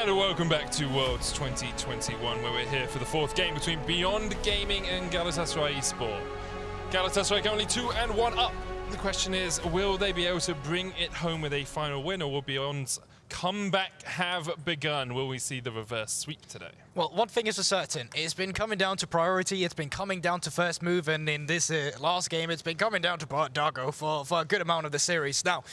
And welcome back to Worlds 2021, where we're here for the fourth game between Beyond Gaming and Galatasaray Esport. Galatasaray currently 2-1 up. The question is, will they be able to bring it home with a final win, or will Beyond's comeback have begun? Will we see the reverse sweep today? Well, one thing is for certain, it's been coming down to priority, it's been coming down to first move, and in this last game, it's been coming down to Doggo for a good amount of the series. Now,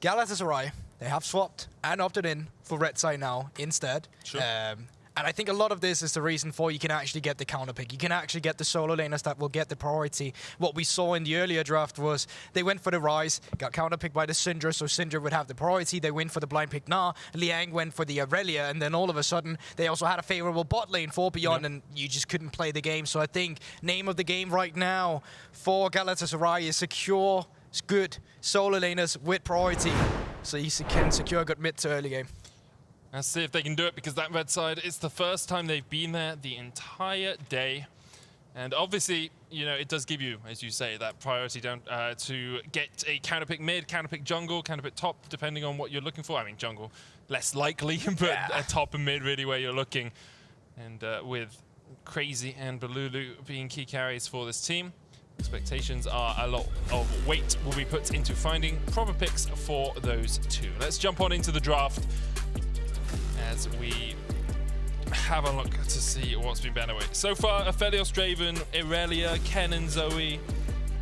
Galatasaray, they have swapped and opted in for Red Side now instead. Sure. And I think a lot of this is the reason for you can actually get the counter pick. You can actually get the solo laners that will get the priority. What we saw in the earlier draft was they went for the Ryze, got counter picked by the Syndra, so Syndra would have the priority. They went for the blind pick Gnar, Liang went for the Aurelia, and then all of a sudden they also had a favorable bot lane for Beyond, and you just couldn't play the game. So I think name of the game right now for Galatasaray is secure good solo laners with priority, so you can secure a good mid to early game. Let's see if they can do it, because that red side, it's the first time they've been there the entire day. And obviously, you know, it does give you, as you say, that priority down to get a counter pick mid, counter pick jungle, counter pick top, depending on what you're looking for. I mean, jungle, less likely, but a top and mid really where you're looking. And with Crazy and Balulu being key carries for this team, expectations are a lot of weight will be put into finding proper picks for those two. Let's jump on into the draft as we have a look to see what's been banned away. So far, Aphelios, Draven, Aurelia, Ken and Zoe,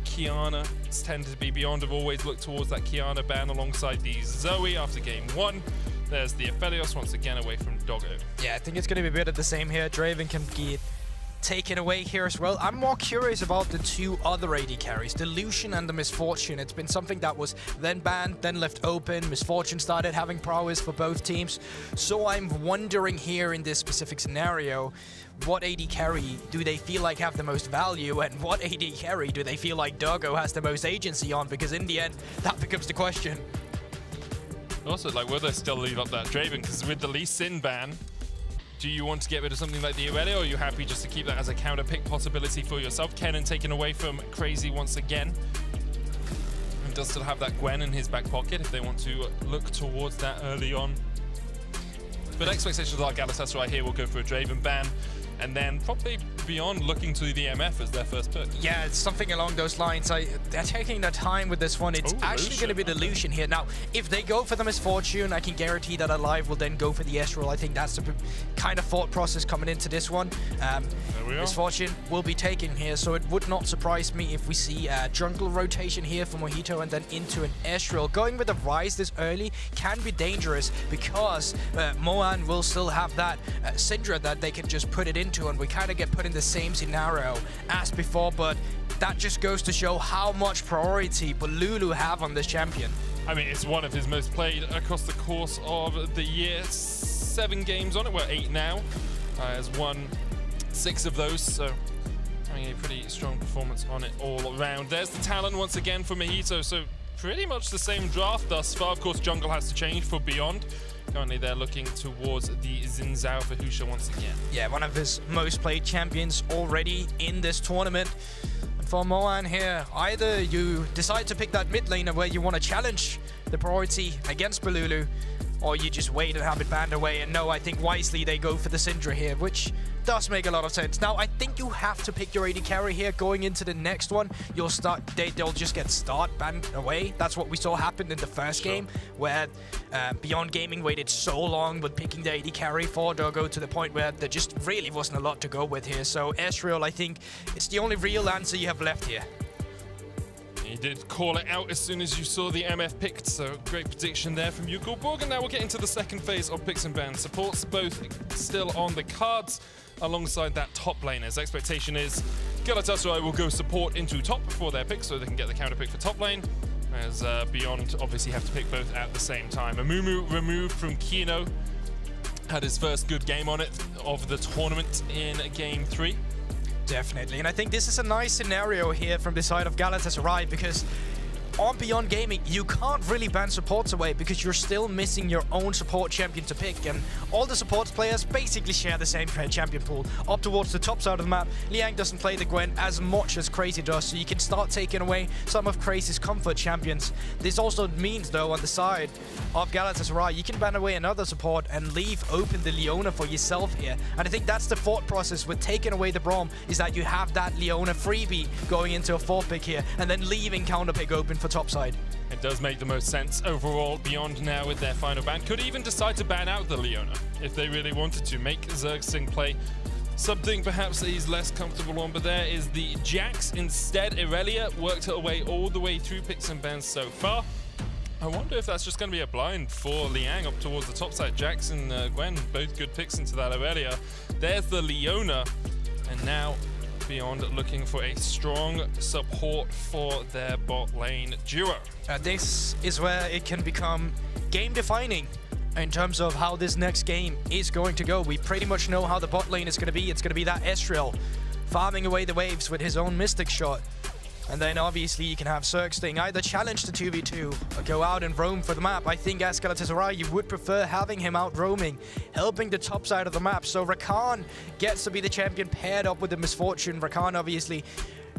Qiyana. It's tended to be Beyond have always looked towards that Qiyana ban alongside the Zoe after game one. There's the Aphelios once again away from Doggo. Yeah, I think it's going to be a bit of the same here. Draven can get taken away here as well. I'm more curious about the two other AD carries, the Lucian and the Misfortune. It's been something that was then banned, then left open. Misfortune started having prowess for both teams. So I'm wondering here in this specific scenario, what AD carry do they feel like have the most value, and what AD carry do they feel like Doggo has the most agency on? Because in the end, that becomes the question. Also, like, will they still leave up that Draven? Because with the Lee Sin ban, do you want to get rid of something like the Aurelia, or are you happy just to keep that as a counter pick possibility for yourself? Kennen taken away from Crazy once again. And does still have that Gwen in his back pocket if they want to look towards that early on. But expectations are Galatasaray here will go for a Draven ban, and then probably Beyond looking to the MF as their first pick. Yeah, it's something along those lines. They're taking their time with this one. It's actually going to be the Lucian here. Now, if they go for the Misfortune, I can guarantee that Alive will then go for the Ezreal. I think that's the kind of thought process coming into this one. Misfortune will be taken here, so it would not surprise me if we see a jungle rotation here for Mojito and then into an Ezreal. Going with the Ryze this early can be dangerous, because Moan will still have that Syndra that they can just put it into, and we kind of get put in the same scenario as before, but that just goes to show how much priority Balulu have on this champion. I mean, it's one of his most played across the course of the year. 7 games on it, we're 8 now. Has won 6 of those, so having a pretty strong performance on it all around. There's the Talon once again for Mojito, so pretty much the same draft thus far. Of course, jungle has to change for Beyond. Currently, they're looking towards the Xin Zhao for Husha once again. Yeah, one of his most played champions already in this tournament. And for Moan here, either you decide to pick that mid laner where you want to challenge the priority against Balulu, or you just wait and have it banned away. And no, I think wisely they go for the Syndra here, which does make a lot of sense. Now, I think you have to pick your AD carry here going into the next one. They'll just get banned away. That's what we saw happen in the first game, where Beyond Gaming waited so long with picking the AD carry for Doggo to the point where there just really wasn't a lot to go with here. So Ezreal, I think, it's the only real answer you have left here. You did call it out as soon as you saw the MF picked, so great prediction there from you, Goldborg. And now we'll get into the second phase of picks and bans. Supports both still on the cards alongside that top laners. Expectation is Galatasaray will go support into top for their pick so they can get the counter pick for top lane, as Beyond obviously have to pick both at the same time. Amumu removed from Kino, had his first good game on it of the tournament in game 3. Definitely, and I think this is a nice scenario here from the side of Galatasaray, because on Beyond Gaming, you can't really ban supports away because you're still missing your own support champion to pick, and all the supports players basically share the same champion pool. Up towards the top side of the map, Liang doesn't play the Gwen as much as Crazy does, so you can start taking away some of Crazy's comfort champions. This also means, though, on the side of Galatasaray, you can ban away another support and leave open the Leona for yourself here. And I think that's the thought process with taking away the Braum, is that you have that Leona freebie going into a 4th pick here, and then leaving counter pick open for top side. It does make the most sense overall. Beyond now with their final ban could even decide to ban out the Leona if they really wanted to. Make Zergsting play something perhaps that he's less comfortable on, but there is the Jax instead. Irelia worked her way all the way through picks and bans so far. I wonder if that's just going to be a blind for Liang up towards the top side. Jax and Gwen, both good picks into that Irelia. There's the Leona, and now Beyond looking for a strong support for their bot lane duo. This is where it can become game-defining in terms of how this next game is going to go. We pretty much know how the bot lane is going to be. It's going to be that Ezreal farming away the waves with his own Mystic Shot. And then obviously you can have Zergsting either challenge the 2v2 or go out and roam for the map. I think as Galatasaray, you would prefer having him out roaming, helping the top side of the map. So Rakan gets to be the champion paired up with the Misfortune. Rakan obviously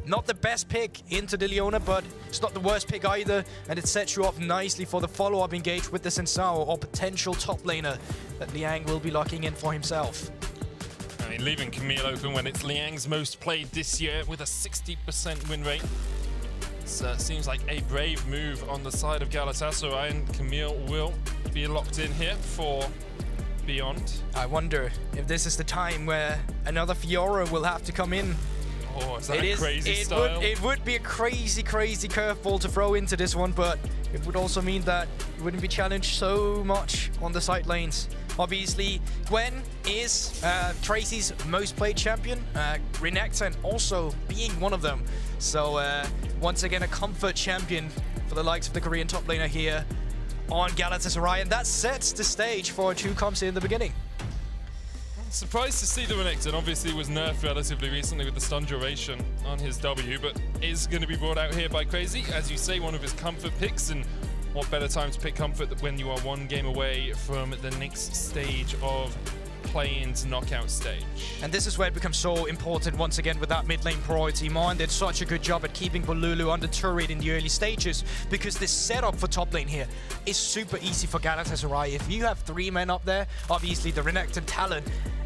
not the best pick into the Leona, but it's not the worst pick either. And it sets you up nicely for the follow-up engage with the Sensao or potential top laner that Liang will be locking in for himself. I mean, leaving Camille open when it's Liang's most played this year with a 60% win rate. It seems like a brave move on the side of Galatasaray, and Camille will be locked in here for Beyond. I wonder if this is the time where another Fiora will have to come in. Oh, is that a crazy style? It would be a crazy curveball to throw into this one, but it would also mean that you wouldn't be challenged so much on the side lanes. Obviously, Gwen is Tracy's most played champion, Renekton also being one of them. So once again, a comfort champion for the likes of the Korean top laner here on Galatasaray, and that sets the stage for 2 comps in the beginning. Surprised to see the Renekton. Obviously was nerfed relatively recently with the stun duration on his W, but is going to be brought out here by Crazy. As you say, one of his comfort picks, and what better time to pick comfort than when you are 1 game away from the next stage of play-in's knockout stage. And this is where it becomes so important once again with that mid lane priority. Mon did such a good job at keeping Bolulu under turret in the early stages, because this setup for top lane here is super easy for Galatasaray. If you have 3 men up there, obviously the Renekton Talon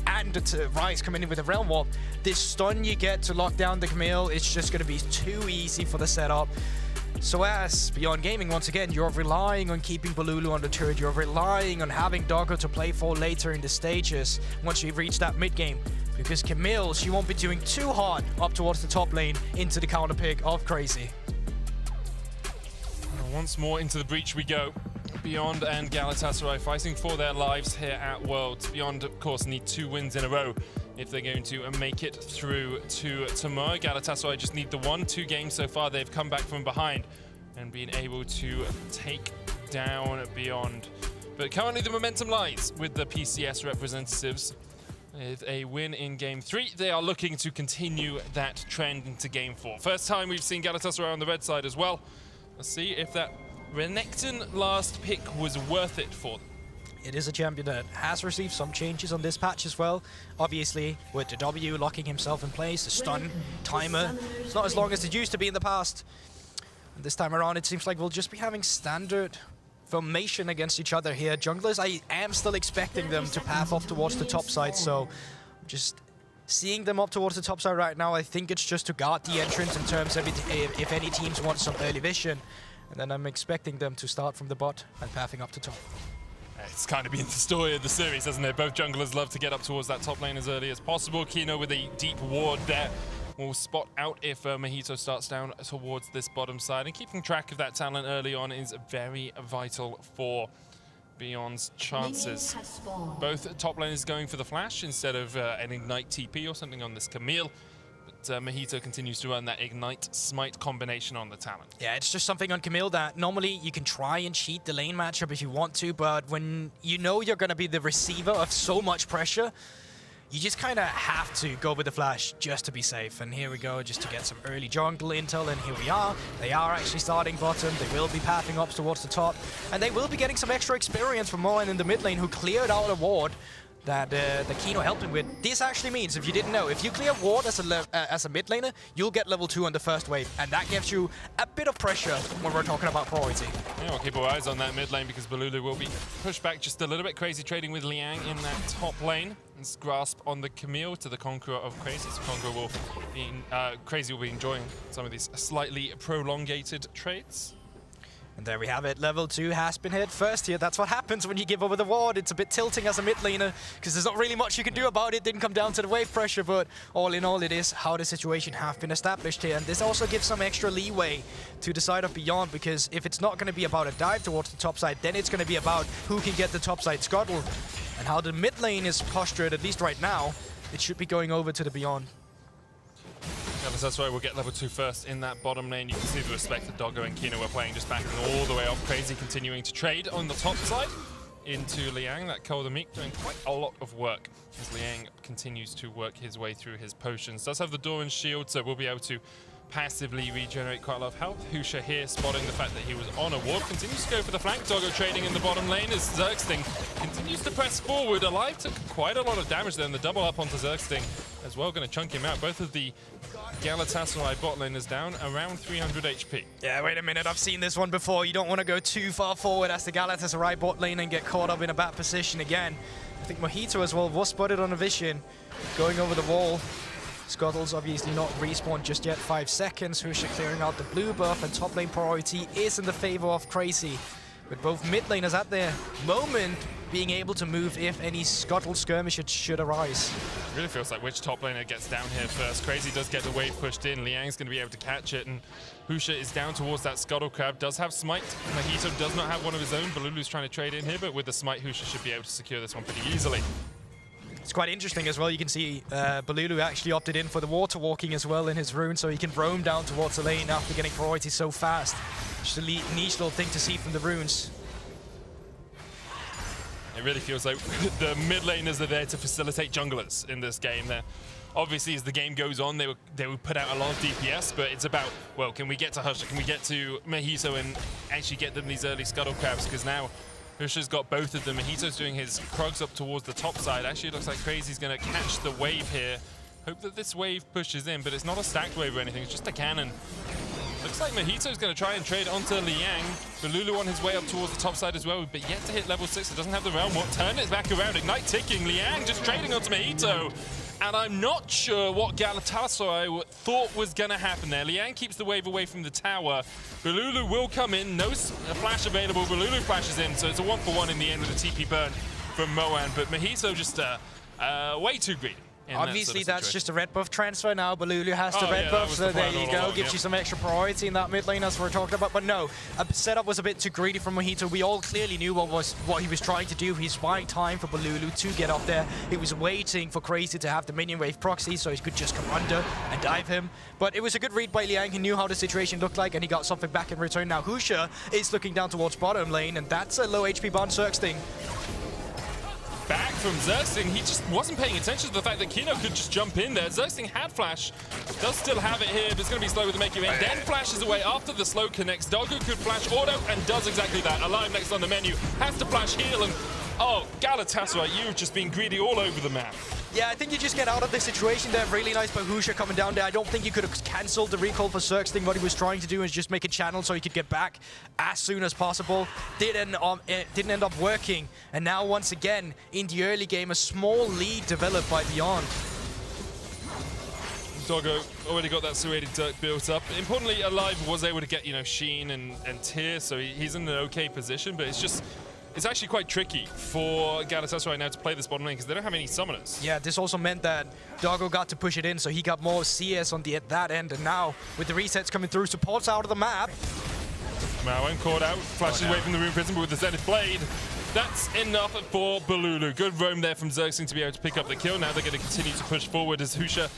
and the Ryze coming in with a Realm Warp, this stun you get to lock down the Camille, it's just going to be too easy for the setup. So as Beyond Gaming, once again, you're relying on keeping Bolulu on the turret, you're relying on having Doggo to play for later in the stages once you've reached that mid game, because Camille, she won't be doing too hard up towards the top lane into the counter pick of Crazy. Once more into the breach we go. Beyond and Galatasaray fighting for their lives here at Worlds. Beyond, of course, need 2 wins in a row if they're going to make it through to tomorrow. Galatasaray just need the 1-2 games so far. They've come back from behind and been able to take down Beyond. But currently the momentum lies with the PCS representatives. With a win in Game 3, they are looking to continue that trend into Game 4. First time we've seen Galatasaray on the red side as well. Let's see if that Renekton last pick was worth it for them. It is a champion that has received some changes on this patch as well. Obviously, with the W locking himself in place, the stun timer, it's not as long as it used to be in the past. And this time around, it seems like we'll just be having standard formation against each other here. Junglers, I am still expecting them to path off towards the top side, so just seeing them up towards the top side right now, I think it's just to guard the entrance in terms of if any teams want some early vision. And then I'm expecting them to start from the bot and pathing up to top. It's kind of been the story of the series, hasn't it? Both junglers love to get up towards that top lane as early as possible. Kino with a deep ward there will spot out if Mojito starts down towards this bottom side. And keeping track of that talent early on is very vital for Beyond's chances. Both top laners going for the flash instead of an Ignite TP or something on this Camille. But Mojito continues to run that Ignite Smite combination on the talent. Yeah, it's just something on Camille that normally you can try and cheat the lane matchup if you want to, but when you know you're going to be the receiver of so much pressure, you just kind of have to go with the flash just to be safe. And here we go, just to get some early jungle intel, and here we are. They are actually starting bottom. They will be pathing up towards the top, and they will be getting some extra experience from Moan in the mid lane, who cleared out a ward that the Kino helped him with. This actually means, if you didn't know, if you clear ward as a mid laner, you'll get level 2 on the first wave, and that gives you a bit of pressure when we're talking about priority. Yeah, we'll keep our eyes on that mid lane because Balulu will be pushed back just a little bit. Crazy trading with Liang in that top lane. His grasp on the Camille to the Conqueror of Crazy. So Conqueror will be, Crazy will be enjoying some of these slightly prolongated trades. And there we have it. Level 2 has been hit first here. That's what happens when you give over the ward. It's a bit tilting as a mid laner because there's not really much you can do about it. Didn't come down to the wave pressure, but all in all, it is how the situation have been established here. And this also gives some extra leeway to the side of Beyond, because if it's not going to be about a dive towards the top side, then it's going to be about who can get the top side scuttle. And how the mid lane is postured, at least right now, it should be going over to the Beyond. That's why we'll get level 2 first in that bottom lane. You can see the respect that Doggo and Kino were playing, just backing all the way off. Crazy continuing to trade on the top side into Liang. That Cold and Meek doing quite a lot of work as Liang continues to work his way through his potions. Does have the Doran shield, so we'll be able to passively regenerate quite a lot of health. Husha here spotting the fact that he was on a ward, continues to go for the flank. Doggo trading in the bottom lane as Zergsting continues to press forward. Alive took quite a lot of damage there, and the double up onto Zergsting as well, going to chunk him out. Both of the Galatasaray bot laners down around 300 HP. Yeah, wait a minute, I've seen this one before. You don't want to go too far forward as the Galatasaray bot lane and get caught up in a bad position again. I think Mojito as well was spotted on a vision, going over the wall. Scuttle's obviously not respawned just yet, 5 seconds. Husha clearing out the blue buff, and top lane priority is in the favor of Crazy. With both mid laners at their moment being able to move if any Scuttle skirmish should arise. It really feels like which top laner gets down here first. Crazy does get the wave pushed in. Liang's going to be able to catch it, and Husha is down towards that Scuttle Crab. Does have Smite. Mojito does not have one of his own. Balulu's trying to trade in here, but with the Smite, Husha should be able to secure this one pretty easily. It's quite interesting as well. You can see Balulu actually opted in for the water walking as well in his rune, so he can roam down towards the lane after getting priority so fast. Just a niche little thing to see from the runes. It really feels like the mid laners are there to facilitate junglers in this game. There, obviously, as the game goes on, they will put out a lot of DPS, but it's about, well, can we get to Husha? Can we get to Mojito and actually get them these early Scuttle Crabs? Because now Husha's got both of them. Mojito's doing his Krugs up towards the top side. Actually, it looks like Crazy's going to catch the wave here. Hope that this wave pushes in, but it's not a stacked wave or anything. It's just a cannon. Looks like Mojito's going to try and trade onto Liang. Balulu on his way up towards the top side as well, but yet to hit level 6. It doesn't have the realm. What? Turn it back around. Ignite ticking. Liang just trading onto Mojito. And I'm not sure what Galatasaray thought was going to happen there. Liang keeps the wave away from the tower. Balulu will come in. No flash available. Balulu flashes in, so it's a 1-for-1 in the end with a TP burn from Moan. But Mojito just way too greedy. Obviously, that's just a red buff transfer now. Balulu has the red buff, so there you go. Gives you some extra priority in that mid lane, as we're talking about. But no, a setup was a bit too greedy from Mojito. We all clearly knew what he was trying to do. He's buying time for Balulu to get up there. He was waiting for Crazy to have the minion wave proxy, so he could just come under and dive him. But it was a good read by Liang. He knew how the situation looked like, and he got something back in return. Now Husha is looking down towards bottom lane, and that's a low HP Bond Zergsting. Back from Zergsting, he just wasn't paying attention to the fact that Kino could just jump in there. Zergsting had flash, does still have it here, but it's going to be slow with the make you in. Then flashes away after the slow connects. Doggo could flash auto and does exactly that. Alive next on the menu, has to flash heal, and oh, Galatasaray, you've just been greedy all over the map. Yeah, I think you just get out of this situation there. Really nice by Husha coming down there. I don't think you could have cancelled the recall for Zergsting. What he was trying to do is just make a channel so he could get back as soon as possible. Didn't end up working. And now, once again, in the early game, a small lead developed by Beyond. Doggo already got that serrated dirt built up. Importantly, Alive was able to get, Sheen and Tyr, so he's in an okay position, but it's actually quite tricky for Galatasaray right now to play this bottom lane because they don't have any summoners. Yeah, this also meant that Doggo got to push it in, so he got more CS on that end. And now, with the resets coming through, supports out of the map. Maowen caught out, flashes away from the Rune Prison, but with the Zenith Blade, that's enough for Balulu. Good roam there from Zergsting to be able to pick up the kill. Now they're going to continue to push forward as Husha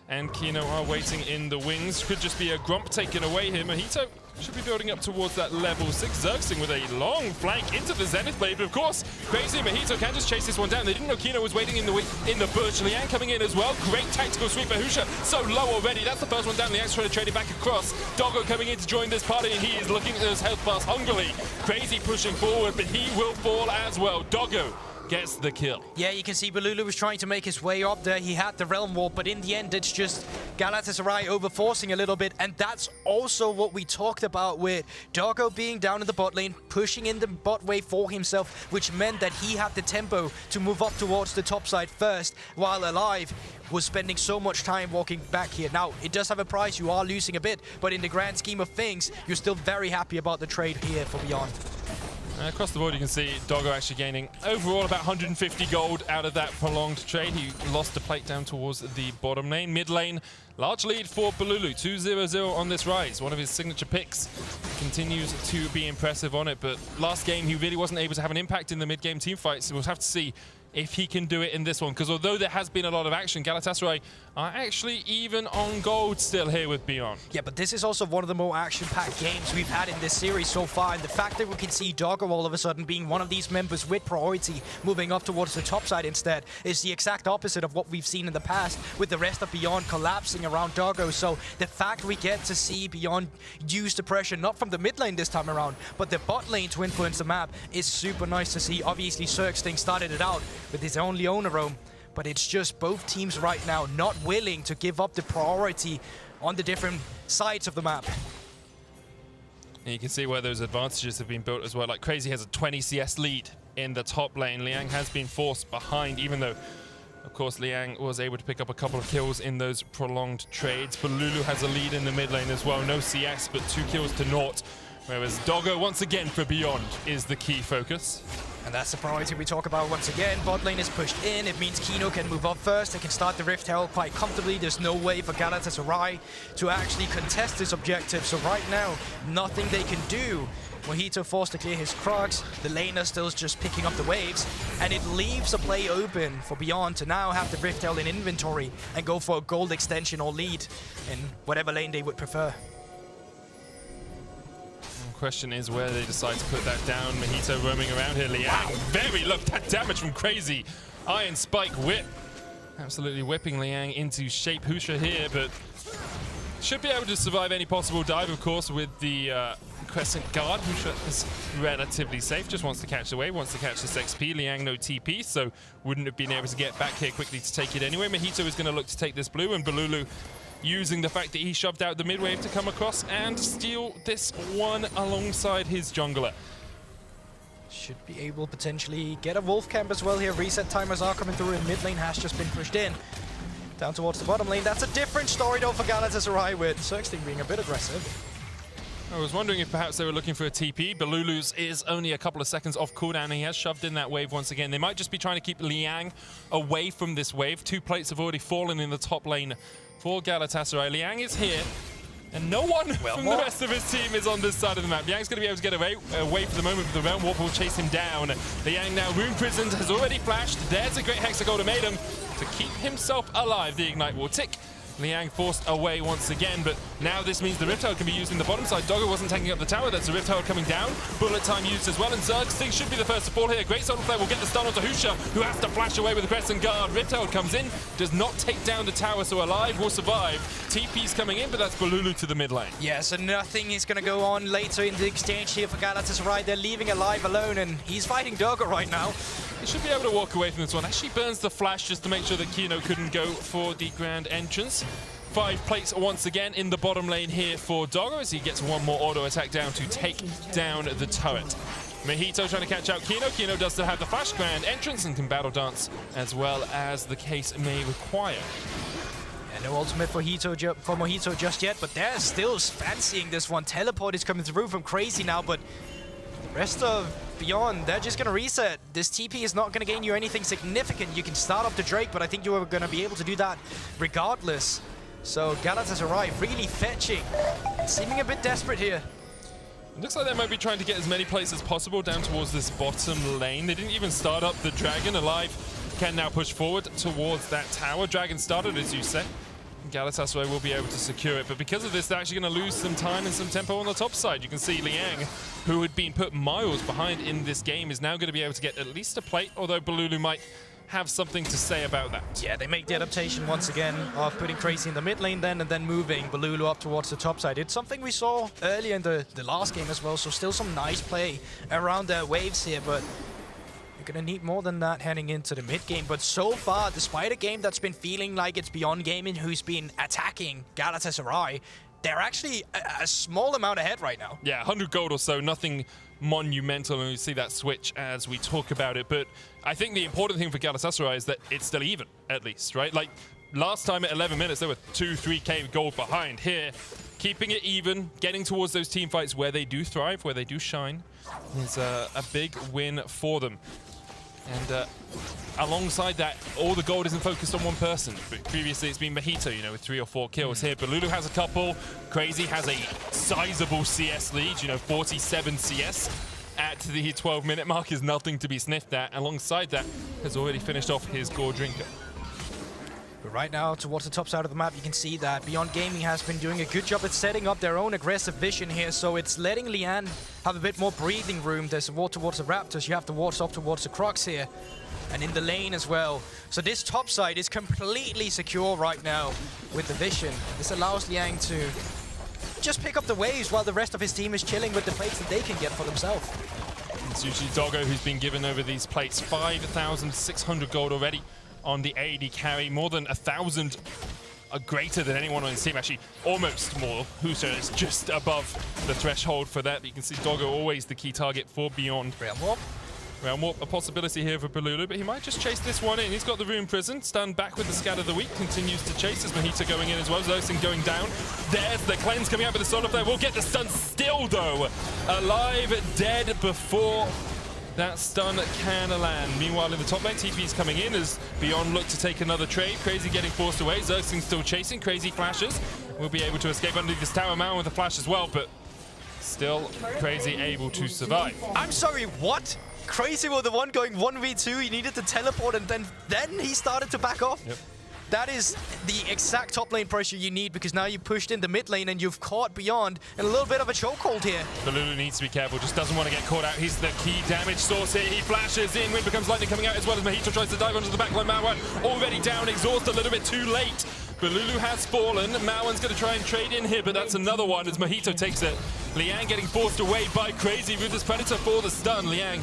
and Kino are waiting in the wings. Could just be a Gromp taken away here. Mojito should be building up towards that level 6. Zergsting with a long flank into the Zenith Blade, but of course, Crazy and Mojito can just chase this one down. They didn't know Kino was waiting in the bush. Liang coming in as well. Great tactical sweep for Husha. So low already. That's the first one down. Liang's trying to trade it back across. Doggo coming in to join this party, and he is looking at his health bars hungrily. Crazy pushing forward, but he will fall as well. Doggo gets the kill. Yeah, you can see Balulu was trying to make his way up there. He had the Realm Warp, but in the end, it's just Galatasaray overforcing a little bit. And that's also what we talked about with Doggo being down in the bot lane, pushing in the bot wave for himself, which meant that he had the tempo to move up towards the top side first, while Alive was spending so much time walking back here. Now, it does have a price. You are losing a bit, but in the grand scheme of things, you're still very happy about the trade here for Beyond. Across the board, you can see Doggo actually gaining overall about 150 gold out of that prolonged trade. He lost the plate down towards the bottom lane. Mid lane, large lead for Balulu, 2-0-0 on this rise. One of his signature picks. Continues to be impressive on it, but last game he really wasn't able to have an impact in the mid-game team fights. So we'll have to see if he can do it in this one, because although there has been a lot of action, Galatasaray are actually even on gold still here with Beyond. Yeah, but this is also one of the more action-packed games we've had in this series so far, and the fact that we can see Doggo all of a sudden being one of these members with priority, moving up towards the top side instead, is the exact opposite of what we've seen in the past, with the rest of Beyond collapsing around Doggo. So the fact we get to see Beyond use the pressure, not from the mid lane this time around, but the bot lane to influence the map, is super nice to see. Obviously, Zergsting started it out with his own Leona roam, but it's just both teams right now not willing to give up the priority on the different sides of the map. And you can see where those advantages have been built as well. Like Crazy has a 20 CS lead in the top lane. Liang has been forced behind, even though, of course, Liang was able to pick up a couple of kills in those prolonged trades. Balulu has a lead in the mid lane as well. No CS, but 2 kills to naught. Whereas Doggo, once again, for Beyond, is the key focus. And that's the priority we talk about once again. Bot lane is pushed in. It means Kino can move up first. They can start the Rift Herald quite comfortably. There's no way for Galatasaray to actually contest this objective. So right now, nothing they can do. Mojito forced to clear his Krugs. The laner still just picking up the waves. And it leaves a play open for Beyond to now have the Rift Herald in inventory and go for a gold extension or lead in whatever lane they would prefer. Question is where they decide to put that down. Mojito roaming around here. Liang, very low damage from Crazy. Iron Spike whip. Absolutely whipping Liang into shape. Husha here, but should be able to survive any possible dive, of course, with the Crescent Guard. Husha is relatively safe, just wants to catch the wave, wants to catch this XP. Liang no TP, so wouldn't have been able to get back here quickly to take it anyway. Mojito is going to look to take this blue, and Balulu using the fact that he shoved out the mid wave to come across and steal this one alongside his jungler. Should be able potentially get a Wolf Camp as well here. Reset timers are coming through, and mid lane has just been pushed in. Down towards the bottom lane. That's a different story though for Galatasaray, with Zergsting being a bit aggressive. I was wondering if perhaps they were looking for a TP. Balulu's is only a couple of seconds off cooldown, and he has shoved in that wave once again. They might just be trying to keep Liang away from this wave. 2 plates have already fallen in the top lane for Galatasaray. Liang is here, and no one from the rest of his team is on this side of the map. Liang's going to be able to get away for the moment, but the Realm Warp will chase him down. Liang now Rune Prisoned, has already flashed. There's a great Hexa Ultimatum to keep himself alive. The Ignite will tick. Liang forced away once again, but now this means the Rift Herald can be used in the bottom side. Doggo wasn't taking up the tower. That's the Rift Herald coming down. Bullet time used as well, and Zergsting should be the first to fall here. Great Solar Flare will get the stun onto Husha, who has to flash away with the Crescent Guard. Rift Herald comes in, does not take down the tower, so Alive will survive. TP's coming in, but that's Balulu to the mid lane. Yeah, so nothing is going to go on later in the exchange here for Galatasaray. They're leaving Alive alone, and he's fighting Doggo right now. He should be able to walk away from this one. Actually burns the flash just to make sure that Kino couldn't go for the grand entrance. 5 plates once again in the bottom lane here for Doggo as he gets one more auto attack down to take down the turret. Mojito trying to catch out Kino. Kino does still have the flash grand entrance and can battle dance as well as the case may require. Yeah, no ultimate for Mojito just yet, but they're still fancying this one. Teleport is coming through from Crazy now, but the rest of Beyond, they're just going to reset. This TP is not going to gain you anything significant. You can start up the Drake, but I think you are going to be able to do that regardless. So Galatasaray really fetching, seeming a bit desperate here. It looks like they might be trying to get as many plates as possible down towards this bottom lane. They didn't even start up the Dragon. Alive can now push forward towards that tower. Dragon started, as you said. Galatasaray will be able to secure it. But because of this, they're actually going to lose some time and some tempo on the top side. You can see Liang, who had been put miles behind in this game, is now going to be able to get at least a plate, although Balulu might have something to say about that. Yeah, they make the adaptation once again of putting Crazy in the mid lane then and then moving Balulu up towards the top side. It's something we saw earlier in the last game as well, so still some nice play around their waves here, but you're gonna need more than that heading into the mid game. But so far, despite a game that's been feeling like it's Beyond Gaming who's been attacking Galatasaray, they're actually a small amount ahead right now. Yeah, 100 gold or so, nothing monumental, and we see that switch as we talk about it. But I think the important thing for Galatasaray is that it's still even, at least, right? Like, last time at 11 minutes, they were 2-3k gold behind. Here, keeping it even, getting towards those team fights where they do thrive, where they do shine, is a big win for them. And alongside that, all the gold isn't focused on one person. But previously, it's been Mojito, you know, with 3 or 4 kills here. Balulu has a couple. Crazy has a sizable CS lead, you know, 47 CS at the 12-minute mark is nothing to be sniffed at. Alongside that, has already finished off his Gore Drinker. But right now, towards the top side of the map, you can see that Beyond Gaming has been doing a good job at setting up their own aggressive vision here, so it's letting Lian have a bit more breathing room. There's a ward towards the Raptors, you have the wards up towards the Crocs here, and in the lane as well. So this top side is completely secure right now with the vision. This allows Liang to just pick up the waves while the rest of his team is chilling with the plates that they can get for themselves. It's usually Doggo who's been given over these plates. 5,600 gold already on the AD carry, more than 1,000 greater than anyone on his team, actually almost more. Huso is just above the threshold for that. But you can see Doggo always the key target for Beyond. Realm Warp. Realm Warp, a possibility here for Balulu, but he might just chase this one in. He's got the Rune Prison, stand back with the Scat of the Week, continues to chase as Mojito going in as well. Zosin going down. There's the cleanse coming out with the Soul of there. We'll get the stun still though. Alive, dead before that stun can land. Meanwhile, in the top lane, TP's coming in as Beyond look to take another trade. Crazy getting forced away. Xerxing still chasing. Crazy flashes. Will be able to escape underneath this tower mountain with a flash as well, but still Crazy able to survive. I'm sorry, what? Crazy was the one going 1v2. He needed to teleport, and then he started to back off. Yep. That is the exact top lane pressure you need, because now you pushed in the mid lane and you've caught Beyond in a little bit of a chokehold here. Balulu needs to be careful, just doesn't want to get caught out. He's the key damage source here. He flashes in, Wind becomes lightning coming out as well as Mojito tries to dive onto the backline. Mauan already down, exhausted, a little bit too late. Balulu has fallen. Mauan's going to try and trade in here, but that's another one as Mojito takes it. Liang getting forced away by Crazy. Ruthless Predator for the stun. Liang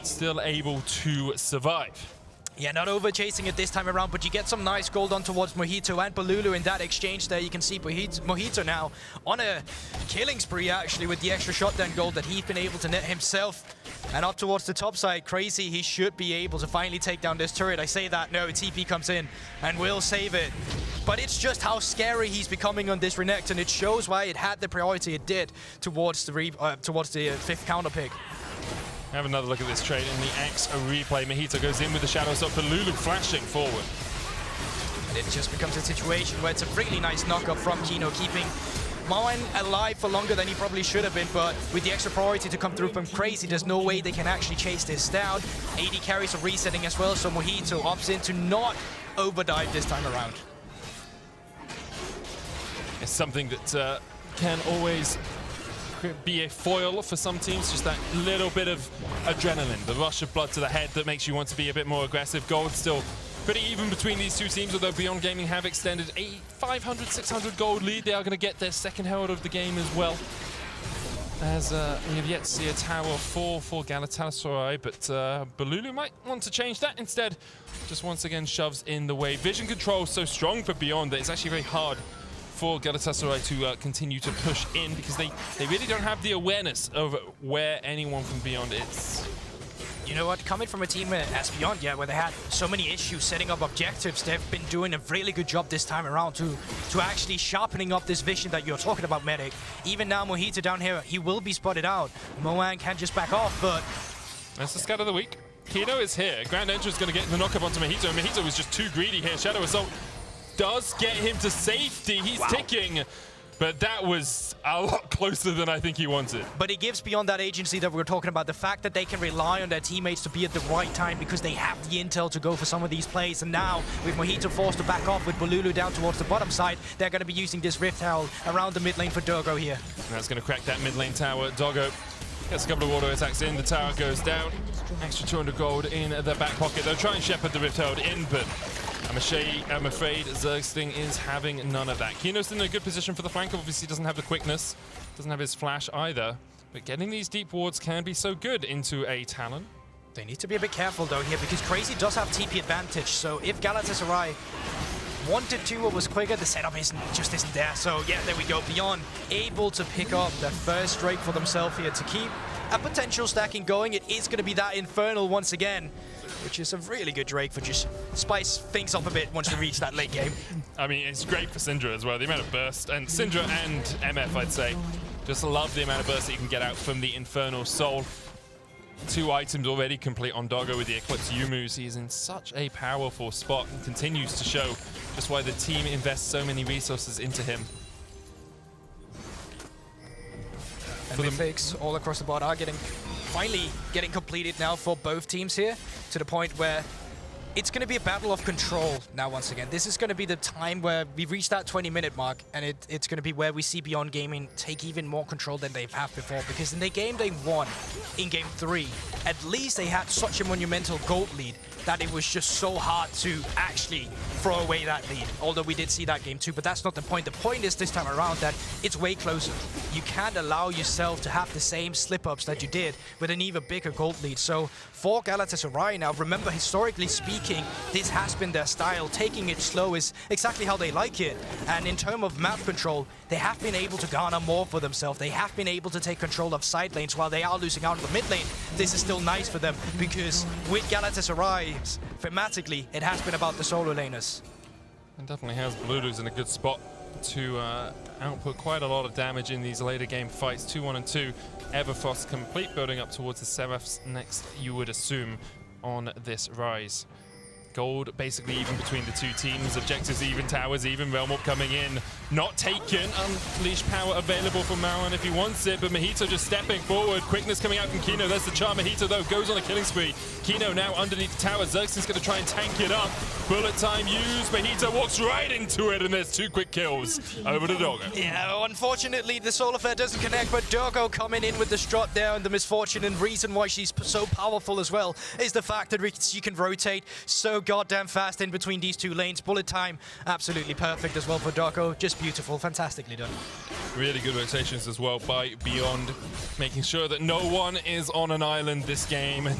still able to survive. Yeah, not over chasing it this time around, but you get some nice gold on towards Mojito and Balulu in that exchange there. You can see Mojito now on a killing spree, actually, with the extra shotgun gold that he's been able to net himself. And up towards the top side, Crazy, he should be able to finally take down this turret. I say that, no, TP comes in and will save it. But it's just how scary he's becoming on this Renekton, and it shows why it had the priority it did towards the fifth counter pick. Have another look at this trade in the Axe replay. Mojito goes in with the shadows up for Lulu flashing forward. And it just becomes a situation where it's a really nice knock-up from Kino, keeping Mauan alive for longer than he probably should have been, but with the extra priority to come through from Crazy, there's no way they can actually chase this down. AD carries are resetting as well, so Mojito opts in to not overdive this time around. It's something that can always be a foil for some teams, just that little bit of adrenaline, the rush of blood to the head that makes you want to be a bit more aggressive. Gold still pretty even between these two teams, although Beyond Gaming have extended a 500, 600 gold lead. They are going to get their second herald of the game as well, as we have yet to see a tower fall for Galatasaray, but Balulu might want to change that instead. Just once again shoves in the way. Vision control so strong for Beyond that it's actually very hard for Galatasaray to continue to push in, because they really don't have the awareness of where anyone from Beyond is. You know what, coming from a team as Beyond, where they had so many issues setting up objectives, they've been doing a really good job this time around to actually sharpening up this vision that you're talking about, Medic. Even now, Mojito down here, he will be spotted out. Moang can just back off, but... That's the Scat of the Week. Kino is here. Grand Entrance going to get the knock-up onto Mojito. Mojito was just too greedy here. Shadow Assault does get him to safety. He's ticking. But that was a lot closer than I think he wanted. But it gives beyond that agency that we were talking about, the fact that they can rely on their teammates to be at the right time because they have the intel to go for some of these plays. And now, with Mojito forced to back off with Bululu down towards the bottom side, they're going to be using this Rift Herald around the mid lane for Dogo here. And that's going to crack that mid lane tower. Doggo gets a couple of auto attacks in, the tower goes down. Extra 200 gold in the back pocket. They'll try and shepherd the Rift Herald in, but I'm afraid Zergsting is having none of that. Kino's in a good position for the flank. Obviously doesn't have the quickness, doesn't have his flash either. But getting these deep wards can be so good into a Talon. They need to be a bit careful though here, because Crazy does have TP advantage. So if Galatasaray wanted to or was quicker, the setup just isn't there. So yeah, there we go. Beyond able to pick up their first Drake for themselves here to keep a potential stacking going. It is going to be that Infernal once again, which is a really good Drake for just spice things up a bit once we reach that late game. I mean, it's great for Syndra as well, the amount of burst. And Syndra and MF, I'd say, just love the amount of burst that you can get out from the Infernal Soul. 2 items already complete on Doggo with the Eclipse Yumus. He's in such a powerful spot and continues to show just why the team invests so many resources into him. And mythics all across the board are finally getting completed now for both teams here, to the point where it's going to be a battle of control now once again. This is going to be the time where we reach that 20-minute mark, and it's going to be where we see Beyond Gaming take even more control than they've had before, because in the game they won, in Game 3, at least they had such a monumental gold lead that it was just so hard to actually throw away that lead, although we did see that Game 2, but that's not the point. The point is this time around that it's way closer. You can't allow yourself to have the same slip-ups that you did with an even bigger gold lead. So for Galatasaray now, remember, historically speaking, this has been their style. Taking it slow is exactly how they like it. And in terms of map control, they have been able to garner more for themselves. They have been able to take control of side lanes while they are losing out on the mid lane. This is still nice for them, because with Galatasaray, thematically, it has been about the solo laners. And definitely has Blulu's in a good spot to output quite a lot of damage in these later game fights. 2-1 and 2. Everfrost complete, building up towards the Seraphs next, you would assume, on this rise. Gold basically even between the two teams. Objectives even, towers even, Realm Warp coming in. Not taken. Unleash power available for Mauan if he wants it, but Mojito just stepping forward. Quickness coming out from Kino. There's the charm. Mojito, though, goes on a killing spree. Kino now underneath the tower. Zergsting's going to try and tank it up. Bullet time used. Mojito walks right into it, and there's 2 quick kills over to Doggo. Yeah, unfortunately, the Solar Flare doesn't connect, but Doggo coming in with the strut there, and the misfortune and reason why she's so powerful as well is the fact that she can rotate so goddamn fast in between these 2 lanes. Bullet time, absolutely perfect as well for Doggo. Just beautiful, fantastically done. Really good rotations as well by Beyond, making sure that no one is on an island this game. And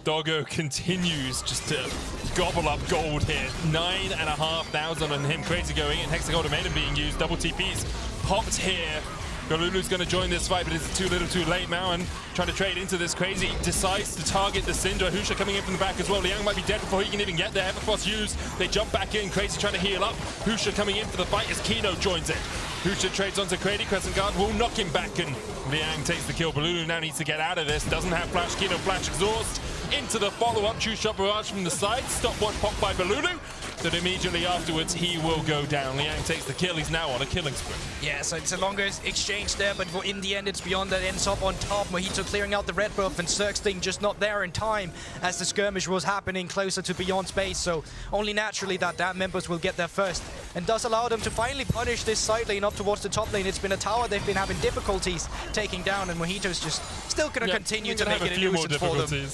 Doggo continues just to gobble up gold here. 9,500 on him. Crazy going in. Hexagon Maiden being used. Double TPs popped here. Galulu's going to join this fight, but it's too little too late. Mauan trying to trade into this. Crazy decides to target the Syndra. Husha coming in from the back as well. Liang might be dead before he can even get there. Everfrost used. They jump back in. Crazy trying to heal up. Husha coming in for the fight as Kino joins it. Husha trades onto Crazy. Crescent Guard will knock him back, and Liang takes the kill. Balulu now needs to get out of this. Doesn't have flash. Kino flash exhaust. Into the follow-up. True shot barrage from the side. Stopwatch popped by Balulu. But immediately afterwards, he will go down. Liang takes the kill. He's now on a killing spree. Yeah, so it's a longer exchange there, but in the end, it's Beyond that ends up on top. Mojito clearing out the red buff, and Zergsting just not there in time as the skirmish was happening closer to Beyond's base. So only naturally that members will get there first, and does allow them to finally punish this side lane up towards the top lane. It's been a tower they've been having difficulties taking down, and Mojito's just still going to continue to make it a nuisance for them.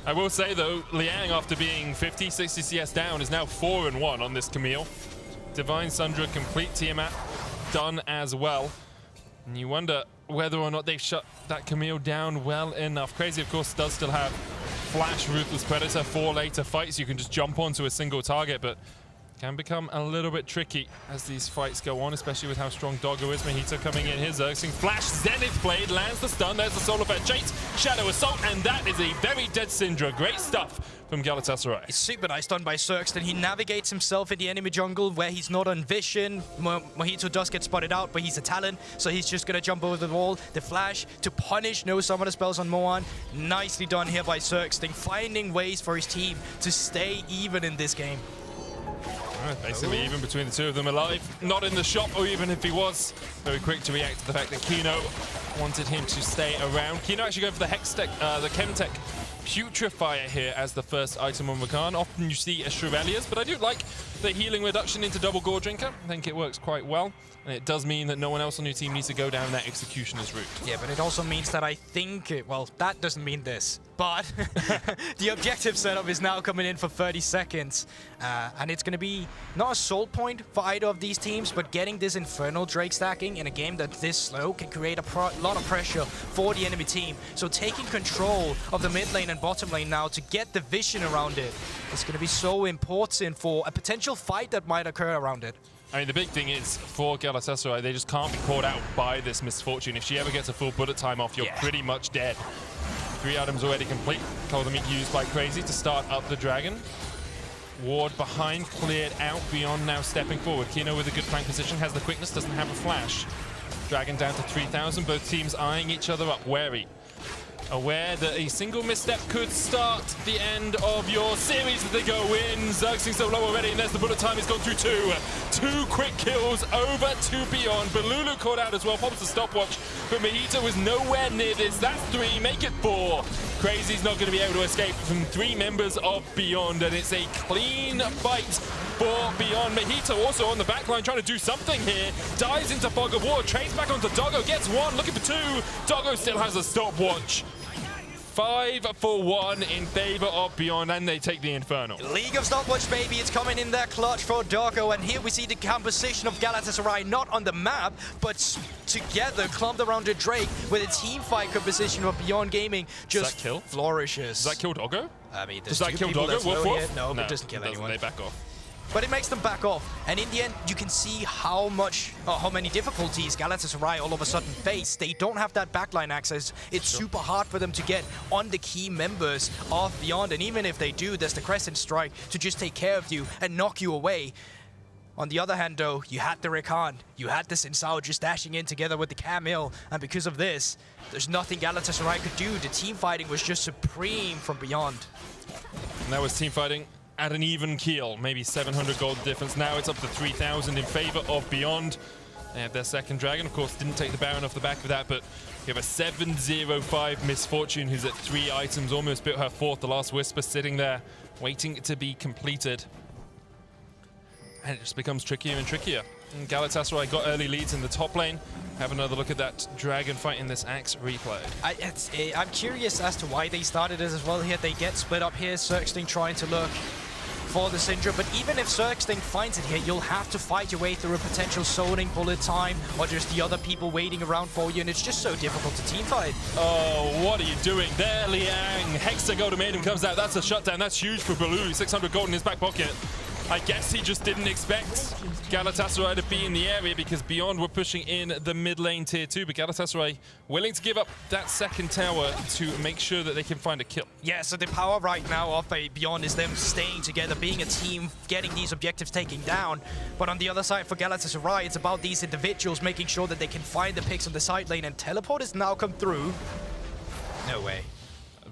I will say, though, Liang, after being 50, 60 CS down, is now 4-1 on this Camille. Divine Sundra, complete Tiamat, done as well. And you wonder whether or not they've shut that Camille down well enough. Crazy, of course, does still have Flash, Ruthless Predator for later fights. You can just jump onto a single target, but can become a little bit tricky as these fights go on, especially with how strong Doggo is. Mojito coming in here, Zergsting flash, Zenith Blade, lands the stun, there's the Solar Flare chase, Shadow Assault, and that is a very dead Syndra. Great stuff from Galatasaray. It's super nice done by Zergsting. He navigates himself in the enemy jungle where he's not on vision. Mojito does get spotted out, but he's a Talon, so he's just gonna jump over the wall. The flash to punish, no summoner spells on Mauan. Nicely done here by Zergsting, finding ways for his team to stay even in this game. Basically even between the two of them alive. Not in the shop, or even if he was, very quick to react to the fact that Kino wanted him to stay around. Kino actually going for the Hextech, the Chemtech Putrifier here as the first item on Rakan. Often you see a Shurelya's, but I do like the healing reduction into double Gore Drinker. I think it works quite well. And it does mean that no one else on your team needs to go down that Executioner's route. Yeah, but it also means that I think, well, that doesn't mean this, but the objective setup is now coming in for 30 seconds. And it's going to be not a soul point for either of these teams, but getting this Infernal Drake stacking in a game that's this slow can create a lot of pressure for the enemy team. So taking control of the mid lane and bottom lane now to get the vision around it is going to be so important for a potential fight that might occur around it. I mean, the big thing is, for Galatasaray, they just can't be caught out by this Misfortune. If she ever gets a full bullet time off, you're pretty much dead. 3 items already complete. Cold Meat used by Crazy to start up the Dragon. Ward behind, cleared out. Beyond now stepping forward. Kino with a good flank position, has the quickness, doesn't have a flash. Dragon down to 3,000, both teams eyeing each other up, wary. Aware that a single misstep could start the end of your series if they go in. Zergsting so low already, and there's the bullet time. He's gone through 2. 2 quick kills over to Beyond. Balulu caught out as well, pops the stopwatch, but Mahito was nowhere near this. That's 3, make it 4. Crazy's not going to be able to escape from 3 members of Beyond, and it's a clean fight for Beyond. Mahito also on the backline trying to do something here. Dives into Fog of War, trades back onto Doggo, gets 1, looking for 2. Doggo still has a stopwatch. 5 for 1 in favor of Beyond, and they take the Infernal. League of Stopwatch, baby, it's coming in there clutch for Doggo, and here we see the composition of Galatasaray not on the map, but together clumped around the Drake with a team fight composition of Beyond Gaming just flourishes. Does that kill Doggo? I mean, does that kill Doggo? No, but it doesn't kill anyone. They back off. But it makes them back off. And in the end, you can see how many difficulties Galatasaray all of a sudden face. They don't have that backline access. It's super hard for them to get on the key members of Beyond. And even if they do, there's the Crescent Strike to just take care of you and knock you away. On the other hand, though, you had the Rakan, you had the Xin Zhao just dashing in together with the Camille, and because of this, there's nothing Galatasaray could do. The team fighting was just supreme from Beyond. And that was team fighting at an even keel, maybe 700 gold difference. Now it's up to 3,000 in favor of Beyond. They have their second Dragon, of course, didn't take the Baron off the back of that, but we have a 7-0-5 Misfortune who's at 3 items, almost bit her 4th, the last Whisper sitting there, waiting to be completed. And it just becomes trickier and trickier. And Galatasaray got early leads in the top lane. Have another look at that Dragon fight in this Axe replay. I'm curious as to why they started it as well here. They get split up here, Zergsting trying to look for the Syndra, but even if Zergsting finds it here, you'll have to fight your way through a potential zoning bullet time or just the other people waiting around for you, and it's just so difficult to team fight. Oh, what are you doing there, Liang? Hexa Golden comes out. That's a shutdown. That's huge for Baloo. 600 gold in his back pocket. I guess he just didn't expect Galatasaray to be in the area because Beyond were pushing in the mid lane tier 2, but Galatasaray willing to give up that second tower to make sure that they can find a kill. Yeah, so the power right now of Beyond is them staying together, being a team, getting these objectives taken down. But on the other side for Galatasaray, it's about these individuals making sure that they can find the picks on the side lane, and Teleport has now come through. No way.